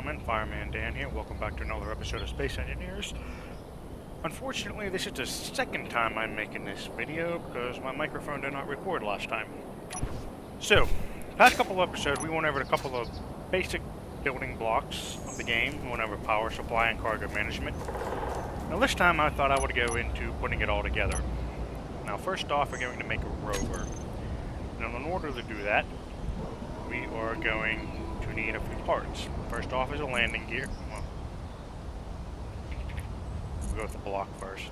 gentlemen, Fireman Dan here. Welcome back to another episode of Space Engineers. Unfortunately, this is the second time I'm making this video because my microphone did not record last time. So, past couple of episodes, we went over a couple of basic building blocks of the game. We went over power supply and cargo management. Now this time I thought I would go into putting it all together. Now first off, we're going to make a rover. Now in order to do that, we are going to need a few parts. First off is a landing gear. Well, we'll go with the block first.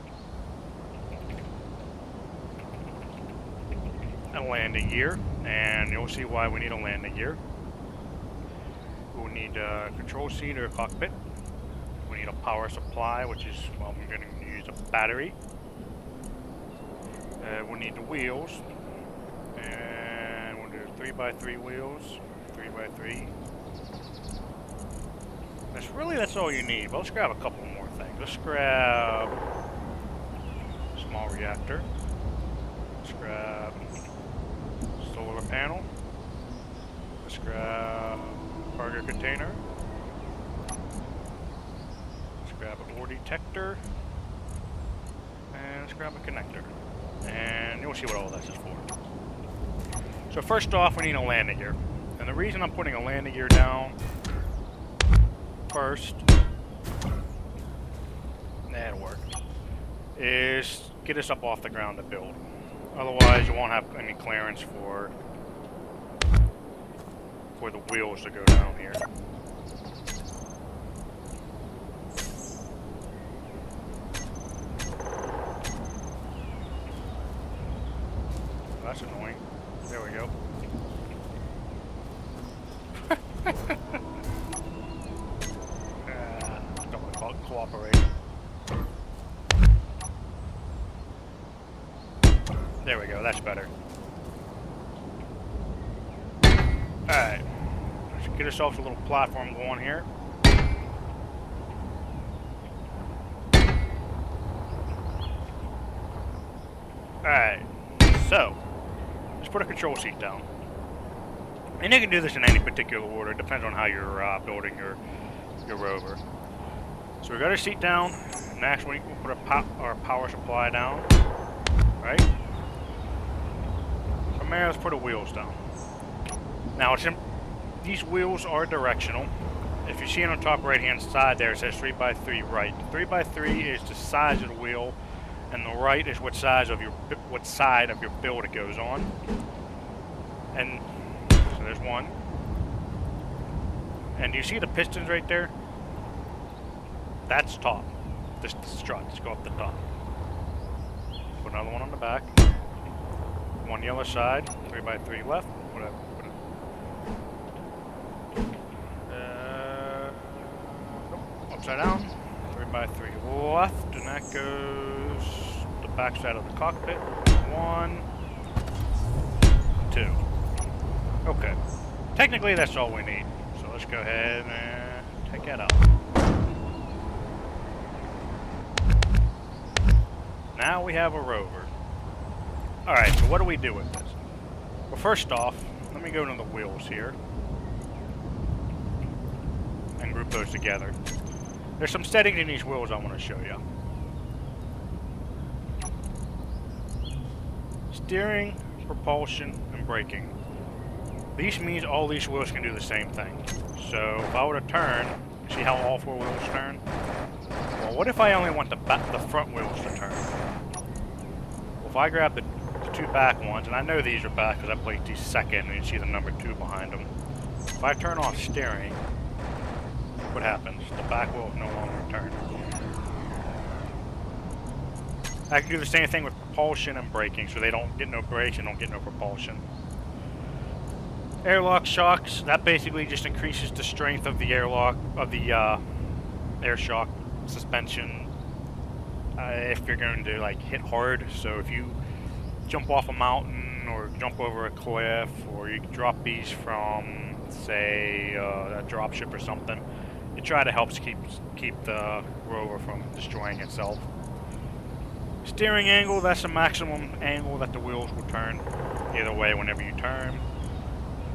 A landing gear, and you'll see why we need a landing gear. We'll need a control seat or a cockpit. We need a power supply, which is, well, we're going to use a battery. We'll need the wheels, and we'll do 3x3 wheels, 3x3. That's all you need, but let's grab a couple more things. Let's grab a small reactor. Let's grab a solar panel. Let's grab a cargo container. Let's grab an ore detector. And let's grab a connector. And you'll see what all this is for. So first off, we need a landing gear. And the reason I'm putting a landing gear down first, that'll work, is get us up off the ground to build. Otherwise, you won't have any clearance for the wheels to go down here. That's annoying. There we go. Don't want to call it cooperate. There we go, that's better. Alright. Let's get ourselves a little platform going here. Alright. So, let's put a control seat down. And you can do this in any particular order. It depends on how you're building your rover. So we got our seat down. Next, we'll put our power supply down. Right? From there, let's put the wheels down. Now, these wheels are directional. If you see on the top right-hand side there, it says 3x3 right. 3x3 is the size of the wheel, and the right is what side of your build it goes on. And so there's one. And do you see the pistons right there? That's top. This struts go up the top. Put another one on the back. One the other side. 3x3 left. Whatever. Nope. Upside down. 3x3 left, and that goes the back side of the cockpit. 1, 2. Okay. Technically, that's all we need. So let's go ahead and take that out. Now we have a rover. Alright, so what do we do with this? Well, first off, let me go to the wheels here and group those together. There's some settings in these wheels I want to show you. Steering, propulsion, and braking. These means all these wheels can do the same thing. So if I were to turn, see how all 4 wheels turn? Well, what if I only want the front wheels to turn? Well, if I grab the 2 back ones, and I know these are back because I placed these second, and you see the number 2 behind them. If I turn off steering, what happens? The back wheel no longer turns. I can do the same thing with propulsion and braking, so they don't get no brakes and don't get no propulsion. Airlock shocks, that basically just increases the strength of the airlock, of the air shock suspension if you're going to like hit hard. So if you jump off a mountain or jump over a cliff, or you drop these from, say, a dropship or something, you try to help keep the rover from destroying itself. Steering angle, that's the maximum angle that the wheels will turn either way whenever you turn.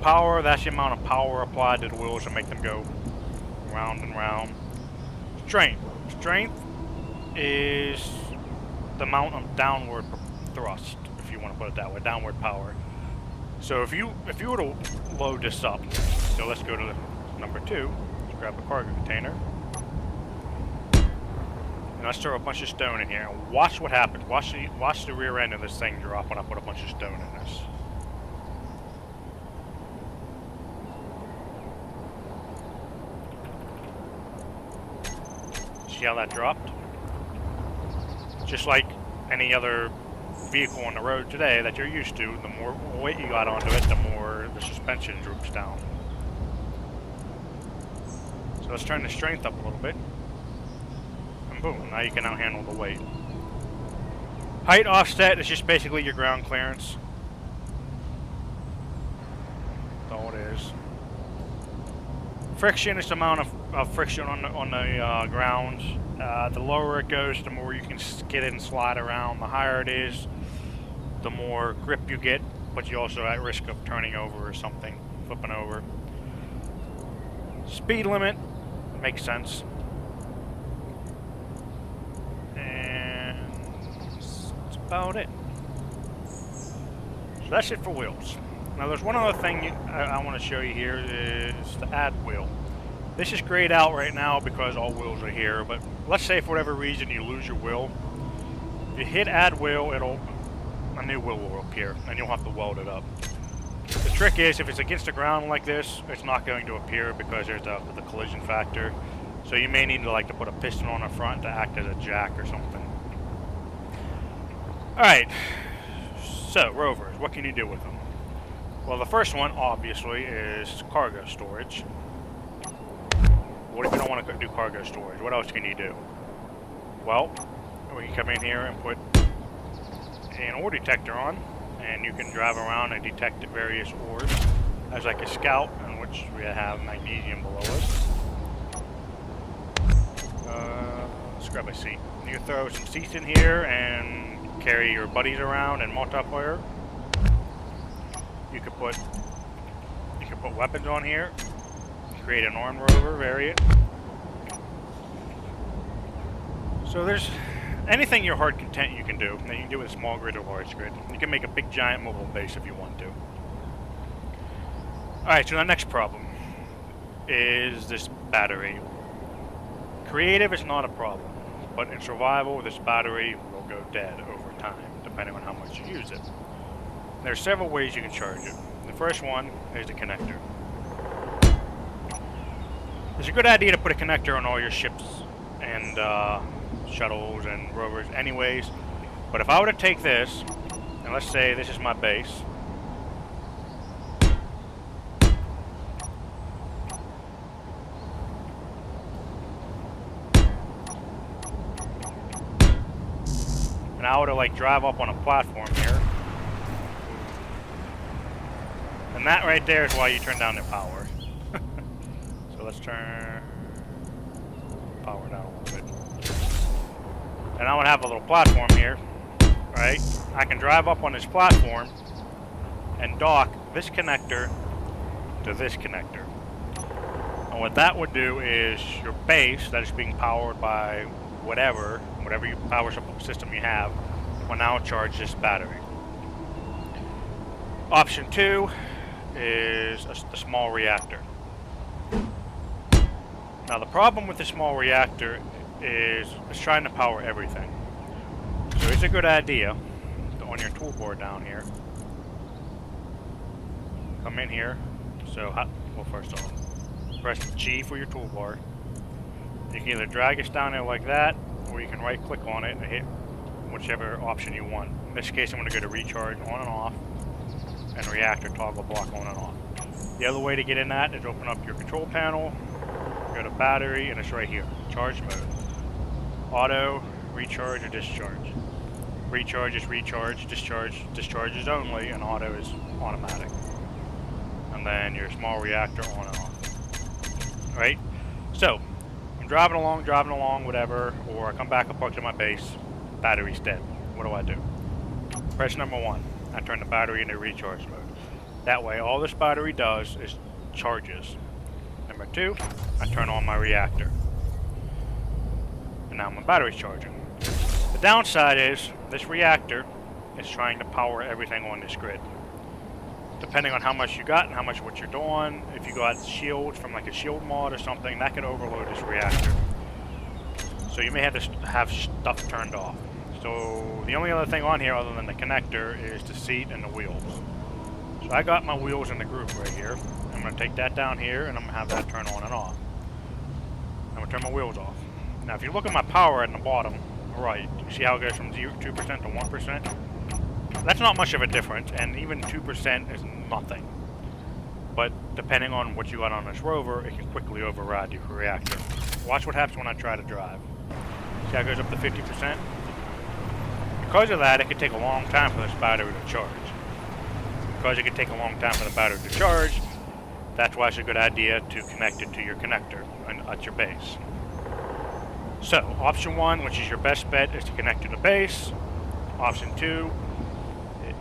Power, that's the amount of power applied to the wheels to make them go round and round. Strength. Strength is the amount of downward thrust, if you want to put it that way, downward power. So if you were to load this up, so let's go to number 2. Let's grab a cargo container. And let's throw a bunch of stone in here and watch what happens. Watch the rear end of this thing drop when I put a bunch of stone in this. See how that dropped? Just like any other vehicle on the road today that you're used to, the more weight you got onto it, the more the suspension droops down. So let's turn the strength up a little bit. And boom, now you can now handle the weight. Height offset is just basically your ground clearance. That's all it is. Friction is the amount of friction on the ground. The lower it goes, the more you can skid it and slide around. The higher it is, the more grip you get, but you're also at risk of turning over or something, flipping over. Speed limit makes sense. And that's about it. So that's it for wheels. Now there's one other thing I want to show you here is the add wheel. This is grayed out right now because all wheels are here, but let's say for whatever reason you lose your wheel. If you hit add wheel, a new wheel will appear, and you'll have to weld it up. The trick is, if it's against the ground like this, it's not going to appear because there's the collision factor. So you may need to put a piston on the front to act as a jack or something. Alright, so Rovers, what can you do with them? Well, the first one, obviously, is cargo storage. What if you don't want to do cargo storage? What else can you do? Well, we can come in here and put an ore detector on, and you can drive around and detect various ores. There's like a scout, in which we have magnesium below us. Let's grab a seat. You can throw some seats in here and carry your buddies around in multiplayer. You could put weapons on here. Create an armed rover variant. So there's anything your heart content you can do that you can do with a small grid or large grid. You can make a big giant mobile base if you want to. Alright, so the next problem is this battery. Creative is not a problem, but in survival this battery will go dead over time, depending on how much you use it. There are several ways you can charge it. The first one is the connector. It's a good idea to put a connector on all your ships and shuttles and rovers anyways, but if I were to take this, and let's say this is my base, and I were to drive up on a platform here, and that right there is why you turn down the power. So let's turn power down a little bit. And I would have a little platform here, right? I can drive up on this platform and dock this connector to this connector. And what that would do is your base that is being powered by whatever you power system you have will now charge this battery. Option 2 is a small reactor. Now the problem with the small reactor is it's trying to power everything. So it's a good idea on your toolbar down here. Come in here. So, well, first off, press G for your toolbar. You can either drag it down there like that, or you can right click on it and hit whichever option you want. In this case, I'm going to go to recharge on and off, and reactor toggle block on and off. The other way to get in that is open up your control panel, go to battery, and it's right here, charge mode. Auto, recharge, or discharge. Recharge is recharge, discharge is only, and auto is automatic. And then your small reactor on and off. Right? So, I'm driving along, whatever, or I come back and park to my base, battery's dead. What do? Press number 1. I turn the battery into recharge mode. That way, all this battery does is charges. Number 2, I turn on my reactor. And now my battery's charging. The downside is this reactor is trying to power everything on this grid. Depending on how much you got and how much what you're doing, if you got shields from like a shield mod or something, that could overload this reactor. So you may have to have stuff turned off. So the only other thing on here other than the connector is the seat and the wheels. So I got my wheels in the groove right here. I'm going to take that down here and I'm going to have that turn on and off. I'm going to turn my wheels off. Now if you look at my power at the bottom right, you see how it goes from 2% to 1%? That's not much of a difference, and even 2% is nothing. But depending on what you got on this rover, it can quickly override your reactor. Watch what happens when I try to drive. See how it goes up to 50%? Because of that, it can take a long time for this battery to charge. Because it can take a long time for the battery to charge, that's why it's a good idea to connect it to your connector at your base. So, option 1, which is your best bet, is to connect to the base. Option 2,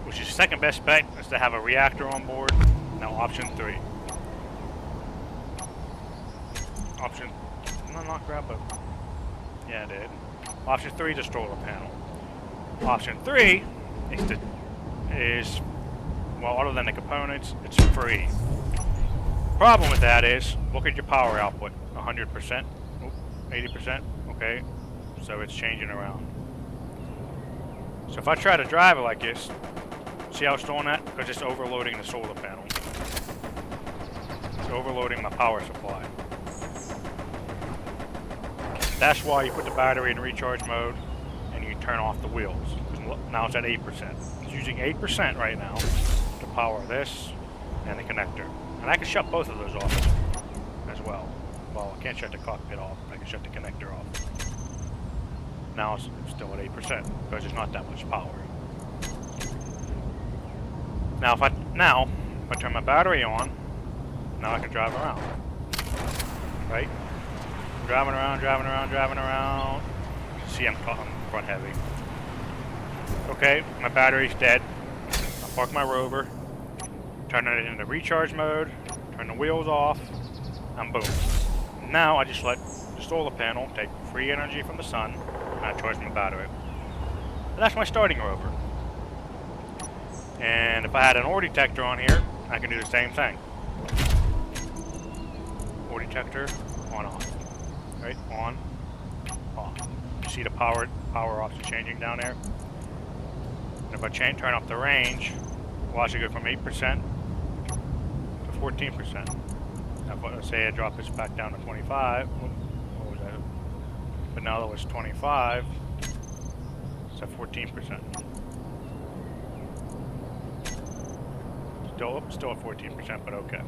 which is second best bet, is to have a reactor on board. Now option 3. Did I not grab a... Yeah, I did. Option 3 is a solar panel. Option 3 is, well, other than the components, it's free. Problem with that is, look at your power output. 100%, 80%, okay? So it's changing around. So if I try to drive it like this, see how it's doing that? Because it's overloading the solar panel. It's overloading my power supply. That's why you put the battery in recharge mode and you turn off the wheels. Now it's at 8%. It's using 8% right now to power this and the connector. And I can shut both of those off as well. Well, I can't shut the cockpit off. I can shut the connector off. Now it's still at 8% because there's not that much power. Now if I turn my battery on, now I can drive around. Right? Driving around. See, I'm front heavy. Okay, my battery's dead. I park my Rover, turn it into recharge mode, turn the wheels off, and boom. Now I just let the solar panel take free energy from the sun, and I charge my battery. And that's my starting Rover. And if I had an ore detector on here, I can do the same thing. Ore detector, on, off. Right, on, off. You see the power option changing down there? And if I turn up the range, watch it go from 8% to 14%. Now, let's say I drop this back down to 25. What was that? But now that was 25. It's at 14%. Still at 14%, but okay.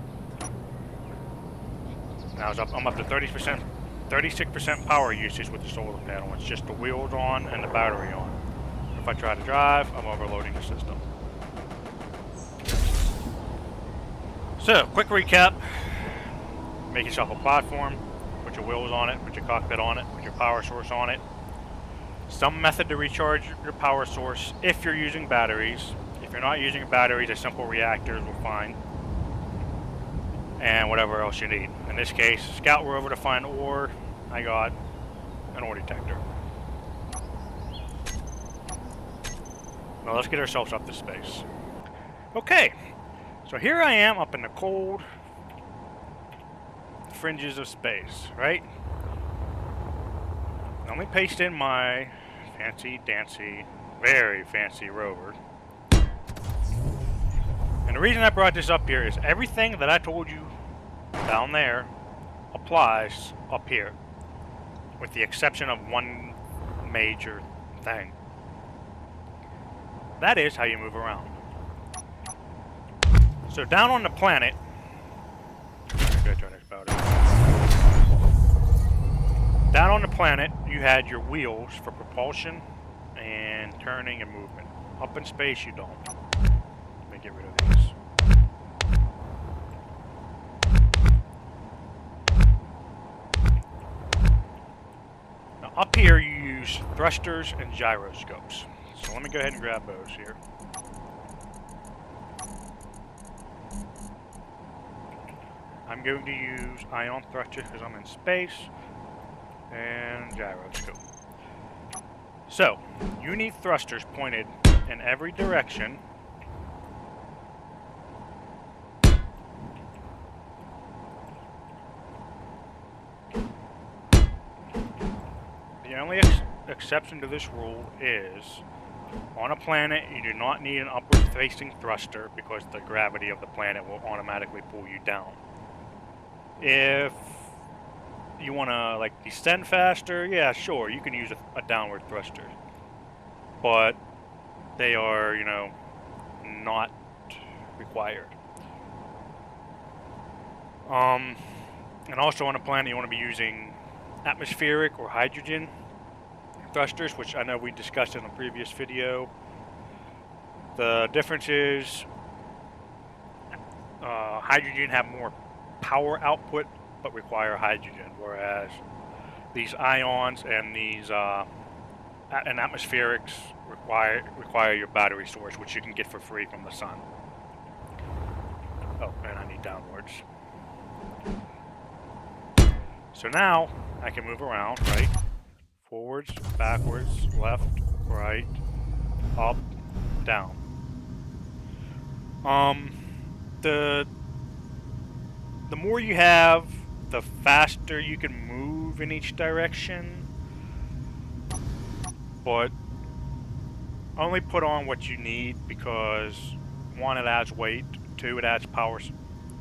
Now I'm up to 36% power usage with the solar panel. It's just the wheels on and the battery on. If I try to drive, I'm overloading the system. So, quick recap. Make yourself a platform, put your wheels on it, put your cockpit on it, put your power source on it. Some method to recharge your power source if you're using batteries. If you're not using batteries, a simple reactor will fine. And whatever else you need. In this case, Scout Rover to find ore. I got an ore detector. Now let's get ourselves up to space. Okay, so here I am up in the cold fringes of space, right? Let me paste in my fancy dancy, very fancy rover. And the reason I brought this up here is everything that I told you down there applies up here, with the exception of one major thing. That is how you move around. So down on the planet, down on the planet, you had your wheels for propulsion and turning and movement. Up in space, you don't. Let me get rid of these. Now up here, you use thrusters and gyroscopes. So let me go ahead and grab those here. I'm going to use ion thrusters because I'm in space, and gyroscope. So, you need thrusters pointed in every direction. The only exception to this rule is, on a planet, you do not need an upward-facing thruster because the gravity of the planet will automatically pull you down. If you want to, like, descend faster, yeah, sure, you can use a downward thruster. But they are, you know, not required. And also on a planet, you want to be using atmospheric or hydrogen thrusters, which I know we discussed in a previous video. The difference is hydrogen have more power output but require hydrogen, whereas these ions and these and atmospherics require your battery source, which you can get for free from the sun. Oh, and I need downwards. So now I can move around, right? Forwards, backwards, left, right, up, down. The more you have, the faster you can move in each direction. But only put on what you need because, one, it adds weight, two, it adds power.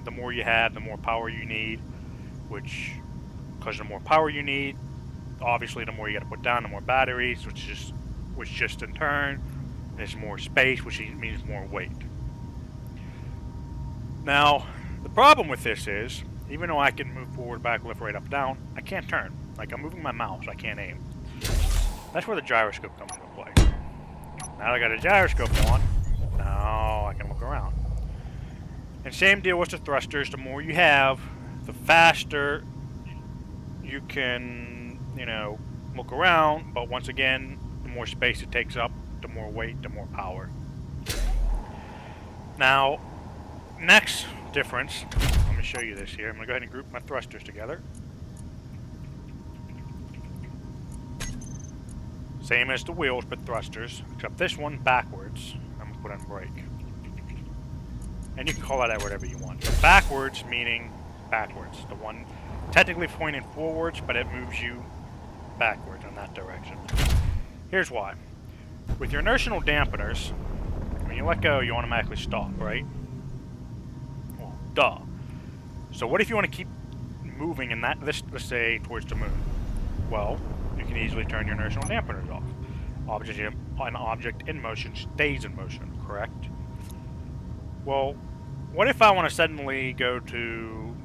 The more you have, the more power you need, which, because the more power you need, obviously the more you got to put down, the more batteries, which just in turn is more space, which means more weight. Now, the problem with this is, even though I can move forward, back, left, right, up, down, I can't turn. Like, I'm moving my mouse, I can't aim. That's where the gyroscope comes into play. Now that I got a gyroscope on, now I can look around. And same deal with the thrusters. The more you have, the faster you can, you know, look around. But once again, the more space it takes up, the more weight, the more power. Now, next difference, let me show you this here. I'm going to go ahead and group my thrusters together. Same as the wheels, but thrusters, except this one backwards. I'm going to put on brake. And you can call that whatever you want. So backwards meaning backwards. The one technically pointing forwards, but it moves you backwards in that direction. Here's why. With your inertial dampeners, when you let go, you automatically stop, right? Well, duh. So what if you want to keep moving in that, let's say, towards the moon? Well, you can easily turn your inertial dampeners off. An object in motion stays in motion, correct? Well, what if I want to suddenly go to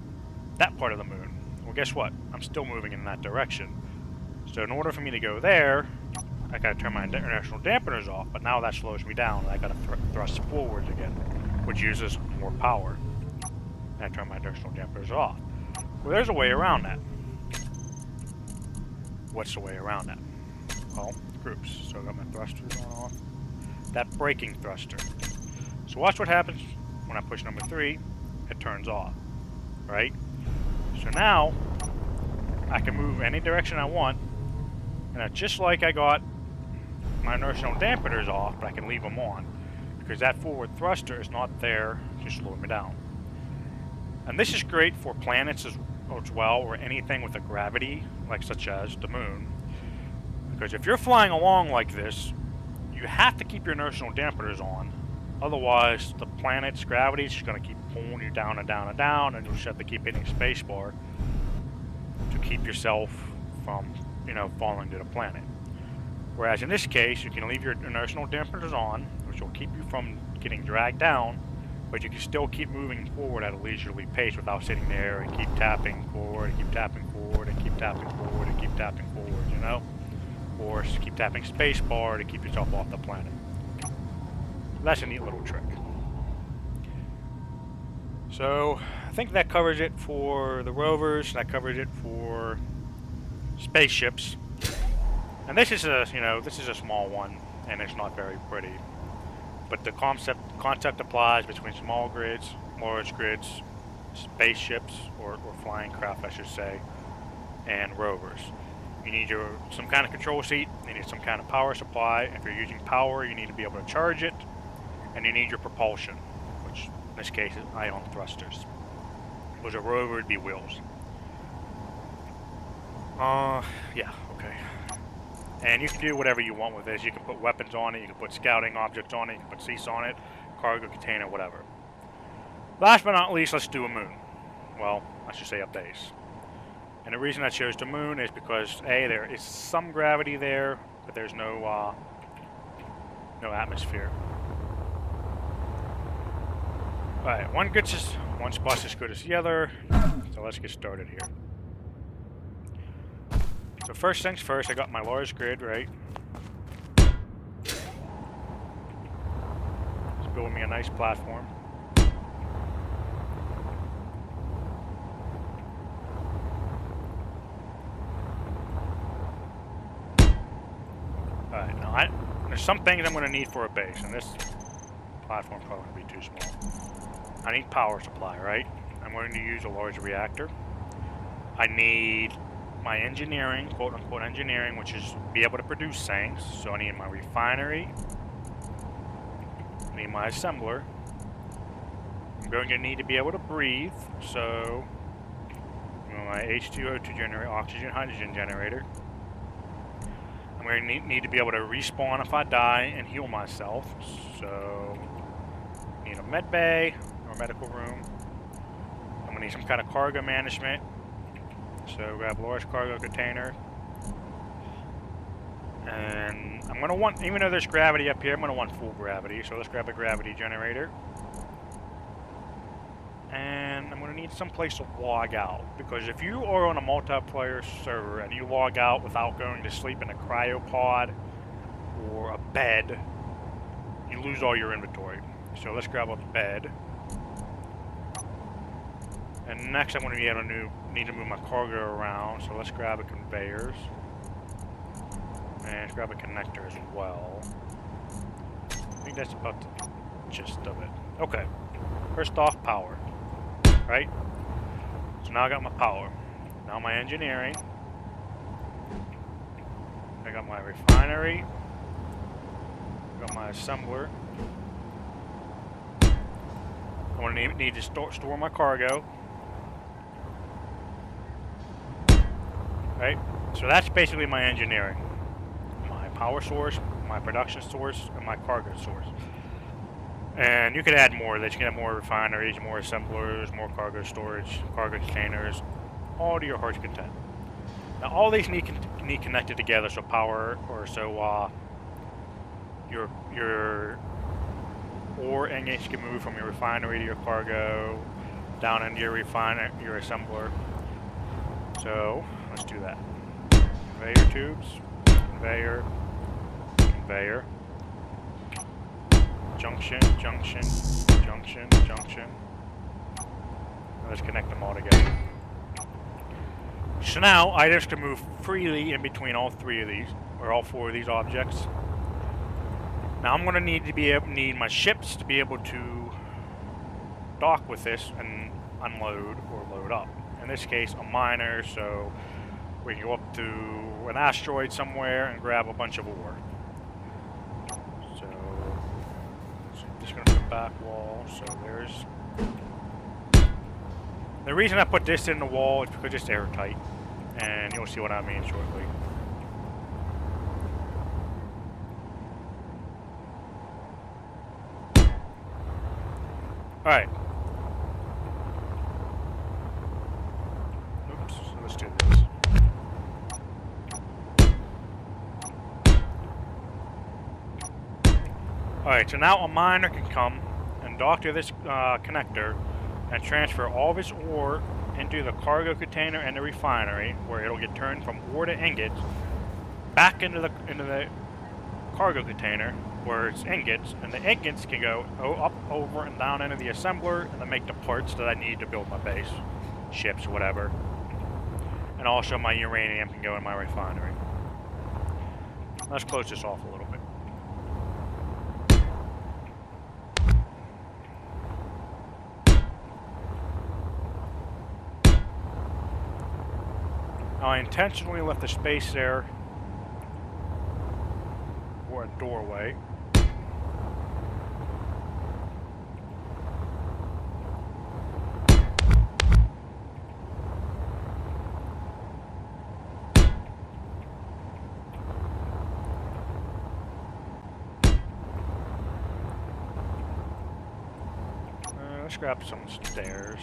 that part of the moon? Well, guess what? I'm still moving in that direction. So in order for me to go there, I gotta turn my inertial dampeners off, but now that slows me down, and I gotta thrust forwards again, which uses more power. And I turn my inertial dampeners off. Well, there's a way around that. What's the way around that? Well, groups. So I got my thrusters on off. That braking thruster. So watch what happens when I push number 3. It turns off, right? So now I can move any direction I want, and it's just like I got my inertial dampeners off, but I can leave them on because that forward thruster is not there to slow me down. And this is great for planets as well, or anything with a gravity, like such as the moon. Because if you're flying along like this, you have to keep your inertial dampeners on. Otherwise, the planet's gravity is just going to keep pulling you down and down and down, and you'll just have to keep hitting spacebar to keep yourself from, you know, falling to the planet. Whereas in this case, you can leave your inertial dampeners on, which will keep you from getting dragged down, but you can still keep moving forward at a leisurely pace without sitting there and keep tapping forward, and keep tapping forward, and keep tapping forward, and keep tapping forward, you know? Or just keep tapping spacebar to keep yourself off the planet. That's a neat little trick. So, I think that covers it for the rovers, that covers it for spaceships. And this is a, you know, this is a small one, and it's not very pretty. But the concept applies between small grids, large grids, spaceships, or flying craft, I should say, and rovers. You need some kind of control seat, you need some kind of power supply. If you're using power, you need to be able to charge it, and you need your propulsion, which in this case is ion thrusters. Because a rover would be wheels. Yeah, okay. And you can do whatever you want with this. You can put weapons on it, you can put scouting objects on it, you can put seats on it, cargo container, whatever. Last but not least, let's do a moon. Well, I should say a base. And the reason I chose the moon is because A, there is some gravity there, but there's no atmosphere. Alright, one spot's as good as the other, so let's get started here. So first things first, I got my large grid, right? It's building me a nice platform. Alright, now there's some things I'm going to need for a base, and this platform's probably going to be too small. I need power supply, right? I'm going to use a large reactor. I need my engineering, quote-unquote engineering, which is be able to produce things. So I need my refinery. I need my assembler. I'm going to need to be able to breathe, so my H2O2 generator, oxygen, hydrogen generator. I'm going to need to be able to respawn if I die and heal myself, so I need a med bay or medical room. I'm going to need some kind of cargo management. So grab a large cargo container. And I'm going to want, even though there's gravity up here, I'm going to want full gravity. So let's grab a gravity generator. And I'm going to need some place to log out. Because if you are on a multiplayer server and you log out without going to sleep in a cryopod or a bed, you lose all your inventory. So let's grab a bed. And next I'm going to be able to need to move my cargo around, so let's grab a conveyors. And let's grab a connector as well. I think that's about the gist of it. Okay, first off, power. Right? So now I got my power. Now my engineering. I got my refinery. I got my assembler. I'm going to need to store my cargo. Right? So that's basically my engineering. My power source, my production source, and my cargo source. And you can add more of this. You can have more refineries, more assemblers, more cargo storage, cargo containers, all to your heart's content. Now all these need connected together, so power, or so your ore ingots can move from your refinery to your cargo, down into your your assembler. So let's do that. Conveyor tubes, conveyor, conveyor, junction, junction, junction, junction. Let's connect them all together. So now items can move freely in between all three of these, or all four of these objects. Now I'm going to need my ships to be able to dock with this and unload or load up. In this case, a miner, so we can go up to an asteroid somewhere and grab a bunch of ore. So I'm just going to put back wall. So there's. The reason I put this in the wall is because it's airtight, and you'll see what I mean shortly. All right. Oops. So let's do this. All right. So now a miner can come and dock to this connector and transfer all of its ore into the cargo container and the refinery, where it'll get turned from ore to ingots back into the cargo container, where it's ingots, and the ingots can go up, over, and down into the assembler, and then make the parts that I need to build my base, ships, whatever. And also my uranium can go in my refinery. Let's close this off a little bit. Now, I intentionally left the space there for a doorway. Let's grab some stairs.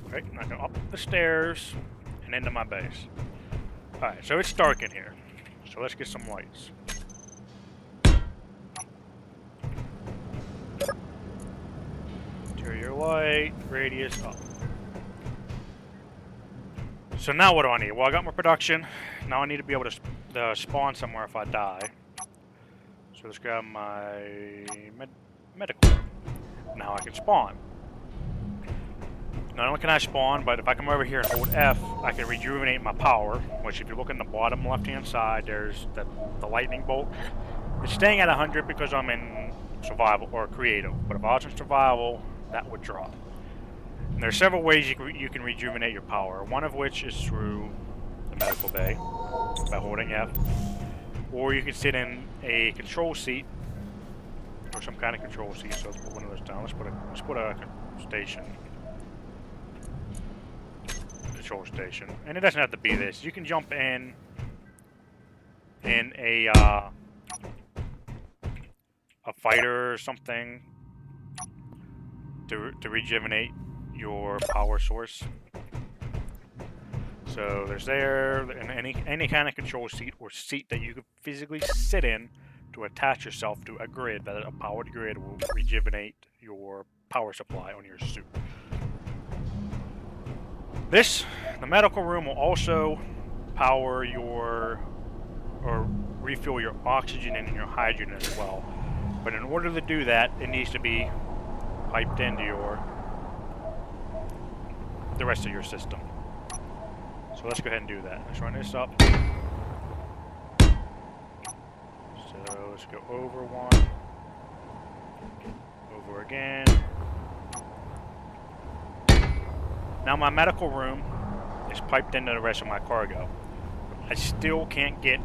Right, and I go up the stairs and into my base. Alright, so it's dark in here. So let's get some lights. Interior light, radius up. So now what do I need? Well, I got my production. Now I need to be able to spawn somewhere if I die. So let's grab my medical room. Now I can spawn. Not only can I spawn, but if I come over here and hold F, I can rejuvenate my power, which if you look in the bottom left-hand side, there's the lightning bolt. It's staying at 100 because I'm in survival or creative, but if I was in survival, that would drop. And there are several ways you can rejuvenate your power, one of which is through the medical bay, by holding F, or you can sit in a control seat, or some kind of control seat, so let's put one of those down. Let's put a station. Control station, and it doesn't have to be this. You can jump in a fighter or something to rejuvenate your power source. So there's and any kind of control seat or seat that you could physically sit in to attach yourself to a grid, that a powered grid will rejuvenate your power supply on your suit. The medical room will also power or refuel your oxygen and your hydrogen as well. But in order to do that, it needs to be piped into the rest of your system. So let's go ahead and do that. Let's run this up. So let's go over one, over again. Now my medical room is piped into the rest of my cargo. I still can't get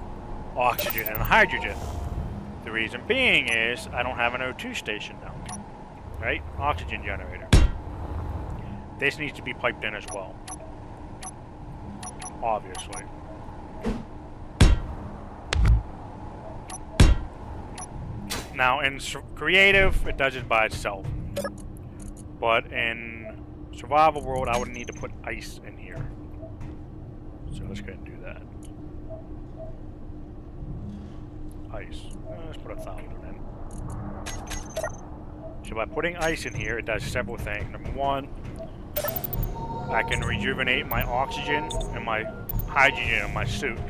oxygen and hydrogen. The reason being is I don't have an O2 station now. Right? Oxygen generator. This needs to be piped in as well. Obviously. Now in creative, it does it by itself. But in survival world, I would need to put ice in here. So let's go ahead and do that. Ice. Let's put 1,000 in. So by putting ice in here, it does several things. Number one, I can rejuvenate my oxygen and my hydrogen in my suit.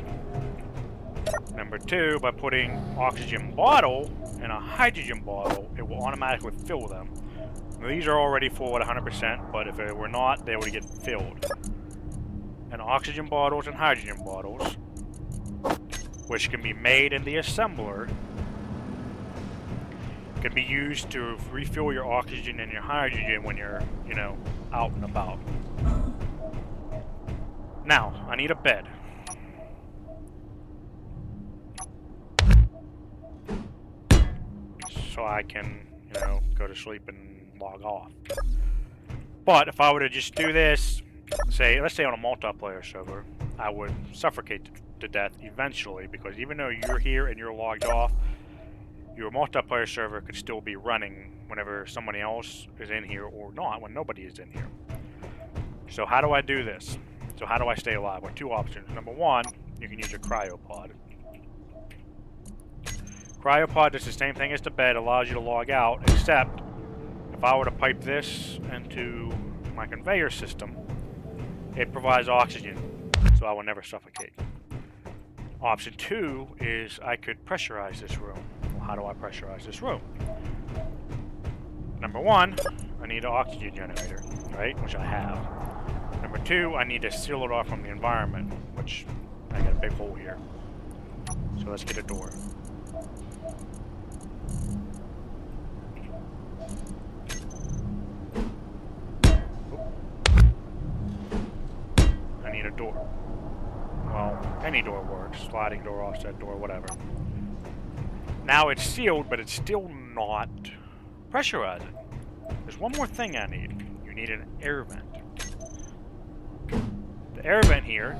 Number two, by putting oxygen bottle in a hydrogen bottle, it will automatically fill them. These are already full at 100%, but if it were not, they would get filled. And oxygen bottles and hydrogen bottles, which can be made in the assembler, can be used to refill your oxygen and your hydrogen when you're, out and about. Now, I need a bed. So I can, go to sleep and log off. But if I were to just do this, let's say on a multiplayer server, I would suffocate to death eventually, because even though you're here and you're logged off, your multiplayer server could still be running whenever somebody else is in here, or not when nobody is in here. So how do I do this? So how do I stay alive? Well, two options. Number one, you can use a cryopod. Cryopod does the same thing as the bed, allows you to log out, except if I were to pipe this into my conveyor system, it provides oxygen, so I will never suffocate. Option two is I could pressurize this room. Well, how do I pressurize this room? Number one, I need an oxygen generator, right, which I have. Number two, I need to seal it off from the environment, which I got a big hole here. So let's get a door. need a door. Well, any door works. Sliding door, offset door, whatever. Now it's sealed, but it's still not pressurizing. There's one more thing I need. You need an air vent. The air vent here,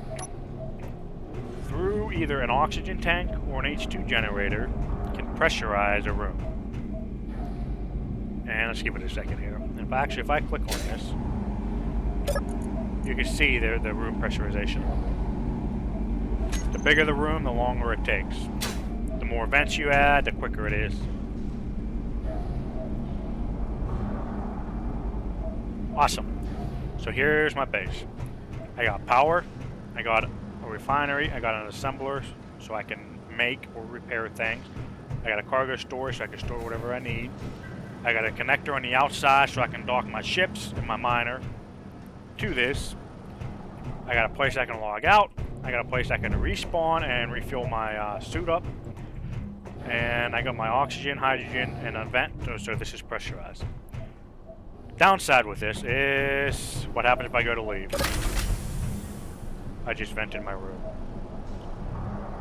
through either an oxygen tank or an H2 generator, can pressurize a room. And let's give it a second here. If I click on this, you can see the room pressurization level. The bigger the room, the longer it takes. The more vents you add, the quicker it is. Awesome. So here's my base. I got power, I got a refinery, I got an assembler so I can make or repair things. I got a cargo storage so I can store whatever I need. I got a connector on the outside so I can dock my ships and my miner to this. I got a place I can log out. I got a place I can respawn and refuel my suit up. And I got my oxygen, hydrogen, and a vent, so this is pressurized. Downside with this is what happens if I go to leave. I just vented my room.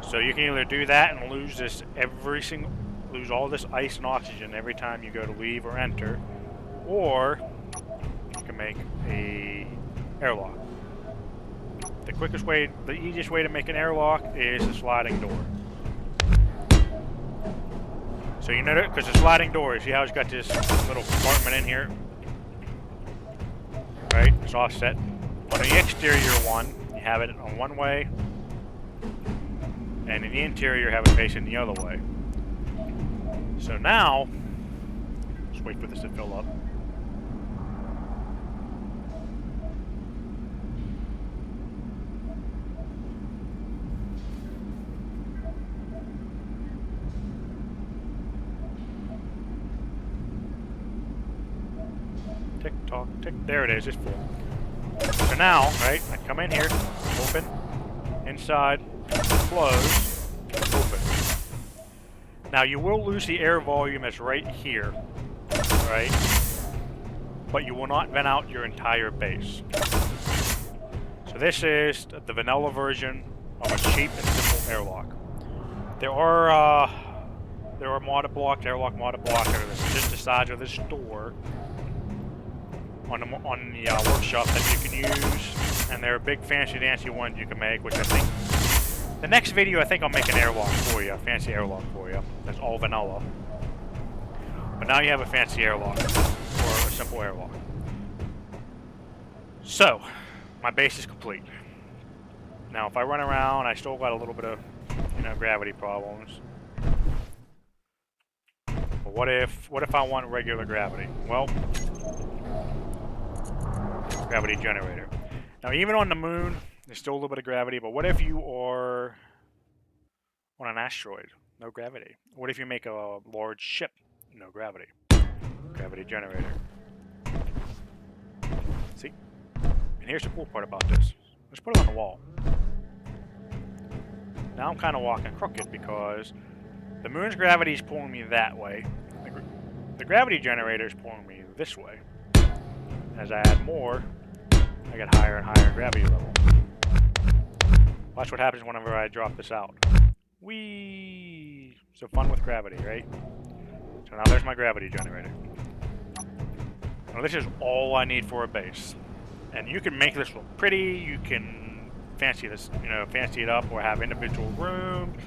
So you can either do that and lose this lose all this ice and oxygen every time you go to leave or enter, or you can make a airlock. The easiest way to make an airlock is a sliding door. So you know that because the sliding door, see how it's got this little compartment in here, right? It's offset. On the exterior one, you have it on one way, and in the interior, you have it facing the other way. So now, just wait for this to fill up. Tick tock, tick. There it is. It's full. So now, right? I come in here, open, inside, close, open. Now you will lose the air volume that's right here, right? But you will not vent out your entire base. So this is the vanilla version of a cheap and simple airlock. There are modded blocks, airlock modded blocks that are just the size of this door on the workshop that you can use, and there are big fancy dancy ones you can make, which I think the next video I think I'll make an airlock for you, a fancy airlock for you. That's all vanilla. But now you have a fancy airlock, or a simple airlock. So, my base is complete. Now if I run around, I still got a little bit of, gravity problems. But what if I want regular gravity? Well, gravity generator. Now even on the moon, there's still a little bit of gravity, but what if you are on an asteroid? No gravity. What if you make a large ship? No gravity. Gravity generator. See? And here's the cool part about this. Let's put it on the wall. Now I'm kind of walking crooked because the moon's gravity is pulling me that way. The gravity generator is pulling me this way. As I add more, I get higher and higher gravity level. Watch what happens whenever I drop this out. Whee! So fun with gravity, right? So now there's my gravity generator. Now this is all I need for a base. And you can make this look pretty, you can fancy this, fancy it up, or have individual rooms,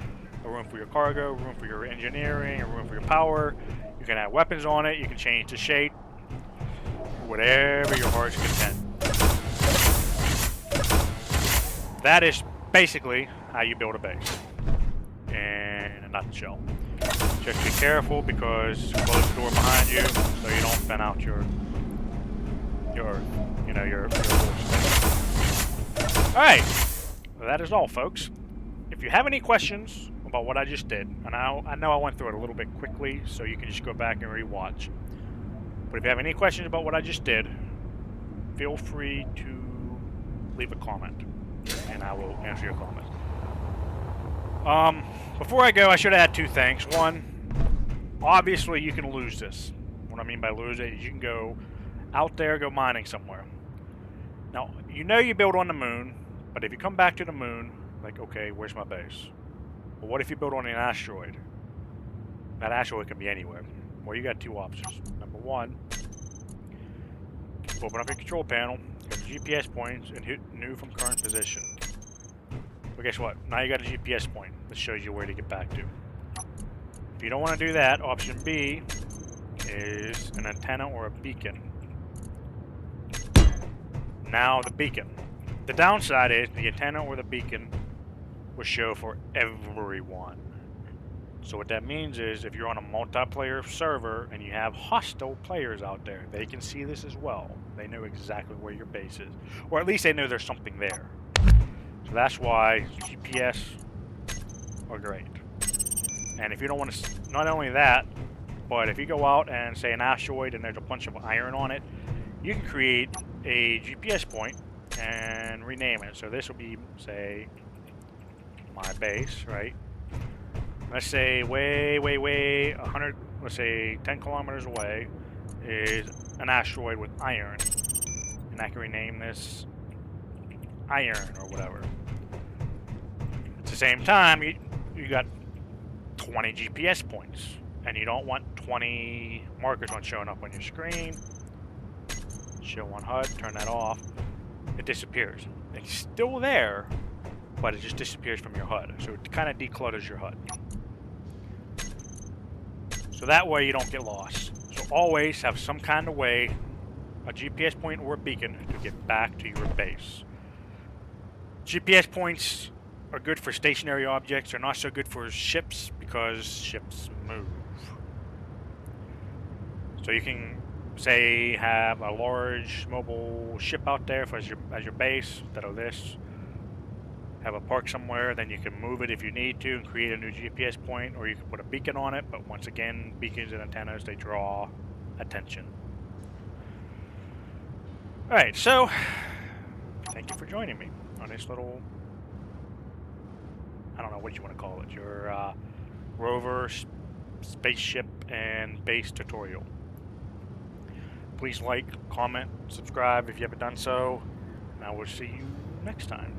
a room for your cargo, a room for your engineering, a room for your power. You can add weapons on it, you can change the shape, whatever your heart's content. That is basically how you build a base in a nutshell. Just be careful because close the door behind you so you don't vent out your space. Alright, well, that is all, folks. If you have any questions about what I just did, and I know I went through it a little bit quickly, so you can just go back and rewatch. But if you have any questions about what I just did, feel free to leave a comment, and I will answer your comment. Before I go, I should add two things. One, obviously you can lose this. What I mean by lose it is you can go out there, go mining somewhere. Now, you build on the moon, But if you come back to the moon, like, okay, where's my base? Well, what if you build on an asteroid? That asteroid can be anywhere. Well, you got two options. Number one, open up your control panel, go to GPS points, and hit new from current position. But guess what? Now you got a GPS point that shows you where to get back to. If you don't want to do that, option B is an antenna or a beacon. Now the beacon. The downside is the antenna or the beacon will show for everyone. So what that means is if you're on a multiplayer server and you have hostile players out there, they can see this as well. They know exactly where your base is. Or at least they know there's something there. So that's why GPS are great. And if you don't want to, not only that, but if you go out and say an asteroid and there's a bunch of iron on it, you can create a GPS point and rename it. So this will be, say, my base, right? Let's say way 100, let's say 10 kilometers away is an asteroid with iron. And I can rename this iron or whatever. At the same time, you got 20 GPS points. And you don't want 20 markers on showing up on your screen. Show on HUD, turn that off. It disappears. It's still there, but it just disappears from your HUD. So it kind of declutters your HUD. So that way you don't get lost. So always have some kind of way, a GPS point or a beacon, to get back to your base. GPS points are good for stationary objects. They're not so good for ships because ships move. So you can, say, have a large mobile ship out there as your base, instead of this. Have a park somewhere, then you can move it if you need to and create a new GPS point, or you can put a beacon on it, but once again, beacons and antennas, they draw attention. Alright, so, thank you for joining me on this little, I don't know what you want to call it, your rover, spaceship, and base tutorial. Please like, comment, subscribe if you haven't done so, and I will see you next time.